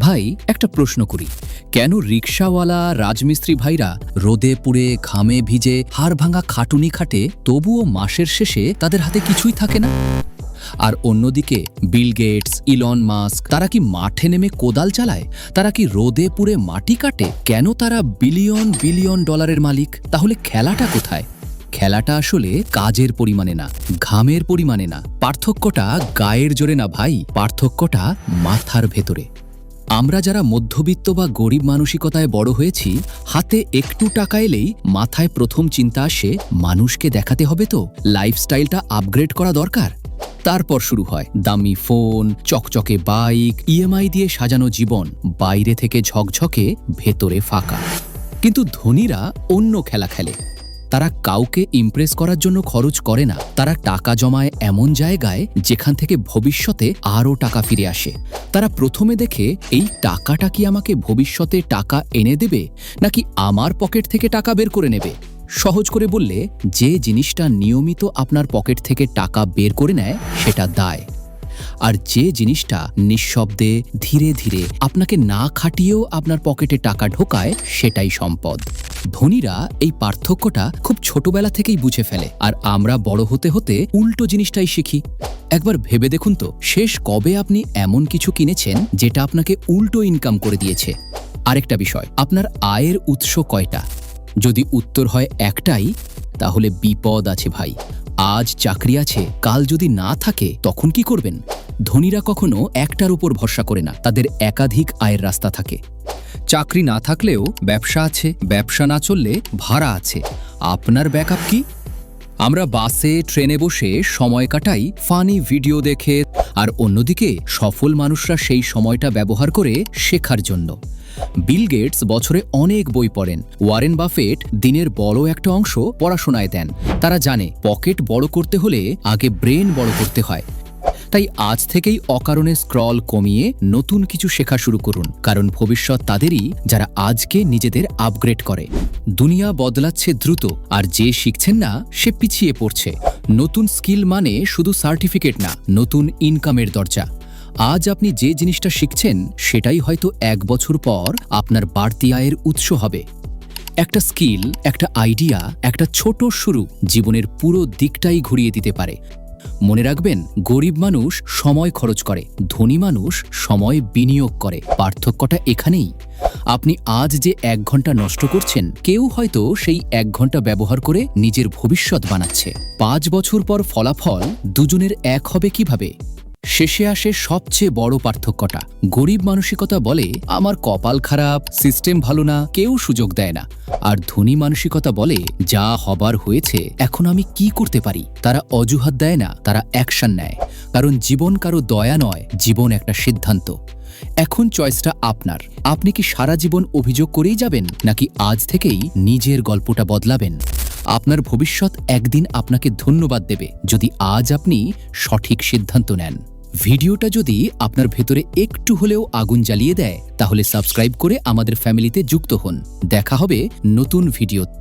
ভাই একটা প্রশ্ন করি, কেন রিকশাওয়ালা রাজমিস্ত্রি ভাইরা রোদে পুড়ে ঘামে ভিজে হাড় ভাঙা খাটুনি খাটে তবুও মাসের শেষে তাদের হাতে কিছুই থাকে না? আর অন্যদিকে বিল গেটস, ইলন মাস্ক, তারা কি মাঠে নেমে কোদাল চালায়? তারা কি রোদে পুড়ে মাটি কাটে? কেন তারা বিলিয়ন বিলিয়ন ডলারের মালিক? তাহলে খেলাটা কোথায়? খেলাটা আসলে কাজের পরিমাণে না, ঘামের পরিমাণে না। পার্থক্যটা গায়ের জোরে না ভাই, পার্থক্যটা মাথার ভেতরে। আমরা যারা মধ্যবিত্ত বা গরিব মানসিকতায় বড় হয়েছি, হাতে একটু টাকা এলেই মাথায় প্রথম চিন্তা আসে মানুষকে দেখাতে হবে, তো লাইফস্টাইলটা আপগ্রেড করা দরকার। তারপর শুরু হয় দামি ফোন, চকচকে বাইক, ইএমআই দিয়ে সাজানো জীবন, বাইরে থেকে ঝকঝকে, ভেতরে ফাঁকা। কিন্তু ধনীরা অন্য খেলা খেলে। তারা কাউকে ইমপ্রেস করার জন্য খরচ করে না, তারা টাকা জমায় এমন জায়গায় যেখান থেকে ভবিষ্যতে আরও টাকা ফিরে আসে। তারা প্রথমে দেখে এই টাকাটা কি আমাকে ভবিষ্যতে টাকা এনে দেবে, নাকি আমার পকেট থেকে টাকা বের করে নেবে। সহজ করে বললে, যে জিনিসটা নিয়মিত আপনার পকেট থেকে টাকা বের করে নেয় সেটা দায়, আর যে জিনিসটা নিঃশব্দে ধীরে ধীরে আপনাকে না খাটিয়েও আপনার পকেটে টাকা ঢোকায় সেটাই সম্পদ। ধনীরা এই পার্থক্যটা খুব ছোটবেলা থেকেই বুঝে ফেলে, আর আমরা বড় হতে হতে উল্টো জিনিসটাই শিখি। একবার ভেবে দেখুন তো, শেষ কবে আপনি এমন কিছু কিনেছেন যেটা আপনাকে উল্টো ইনকাম করে দিয়েছে? আরেকটা বিষয়, আপনার আয়ের উৎস কয়টা? যদি উত্তর হয় একটাই, তাহলে বিপদ আছে ভাই। আজ চাকরি আছে, কাল যদি না থাকে তখন কি করবেন? ধনীরা কখনো একটার উপর ভরসা করে না, তাদের একাধিক আয়ের রাস্তা থাকে। চাকরি না থাকলেও ব্যবসা আছে, ব্যবসা না চললে ভাড়া আছে। আপনার ব্যাকআপ কি? আমরা বাসে, ট্রেনে বসে সময় কাটাই ফানি ভিডিও দেখে, আর অন্যদিকে সফল মানুষরা সেই সময়টা ব্যবহার করে শেখার জন্য। বিল গেটস বছরে অনেক বই পড়েন, ওয়ারেন বাফেট দিনের বড় একটা অংশ পড়াশোনায় দেন। তারা জানে পকেট বড় করতে হলে আগে ব্রেন বড় করতে হয়। তাই আজ থেকেই অকারণে স্ক্রল কমিয়ে নতুন কিছু শেখা শুরু করুন, কারণ ভবিষ্যৎ তাদেরই যারা আজকে নিজেদের আপগ্রেড করে। দুনিয়া বদলাচ্ছে দ্রুত, আর যে শিখছেন না সে পিছিয়ে পড়ছে। নতুন স্কিল মানে শুধু সার্টিফিকেট না, নতুন ইনকামের দরজা। আজ আপনি যে জিনিসটা শিখছেন সেটাই হয়তো 1 বছর পর আপনার বাড়তি আয়ের উৎস হবে। একটা স্কিল, একটা আইডিয়া, একটা ছোট শুরু জীবনের পুরো দিকটাই ঘুরিয়ে দিতে পারে। মনে রাখবেন, গরিব মানুষ সময় খরচ করে, ধনী মানুষ সময় বিনিয়োগ করে। পার্থক্যটা এখানেই। আপনি আজ যে 1 ঘন্টা নষ্ট করছেন, কেউ হয়তো সেই 1 ঘন্টা ব্যবহার করে নিজের ভবিষ্যৎ বানাচ্ছে। 5 বছর পর ফলাফল দুজনের এক হবে কিভাবে? শেষে আসে সবচেয়ে বড় পার্থক্যটা। গরিব মানসিকতা বলে আমার কপাল খারাপ, সিস্টেম ভালো না, কেউ সুযোগ দেয় না। আর ধনী মানসিকতা বলে যা হবার হয়েছে, এখন আমি কি করতে পারি। তারা অজুহাত দেয় না, তারা অ্যাকশন নেয়। কারণ জীবন কারো দয়া নয়, জীবন একটা সিদ্ধান্ত। এখন চয়েসটা আপনার। আপনি কি সারা জীবন অভিযোগ করেই যাবেন, নাকি আজ থেকেই নিজের গল্পটা বদলাবেন? আপনার ভবিষ্যৎ একদিন আপনাকে ধন্যবাদ দেবে যদি আজ আপনি সঠিক সিদ্ধান্ত নেন। ভিডিওটা যদি আপনার ভেতরে একটু হলেও আগুন জ্বালিয়ে দেয়, তাহলে সাবস্ক্রাইব করে আমাদের ফ্যামিলিতে যুক্ত হন। দেখা হবে নতুন ভিডিওতে।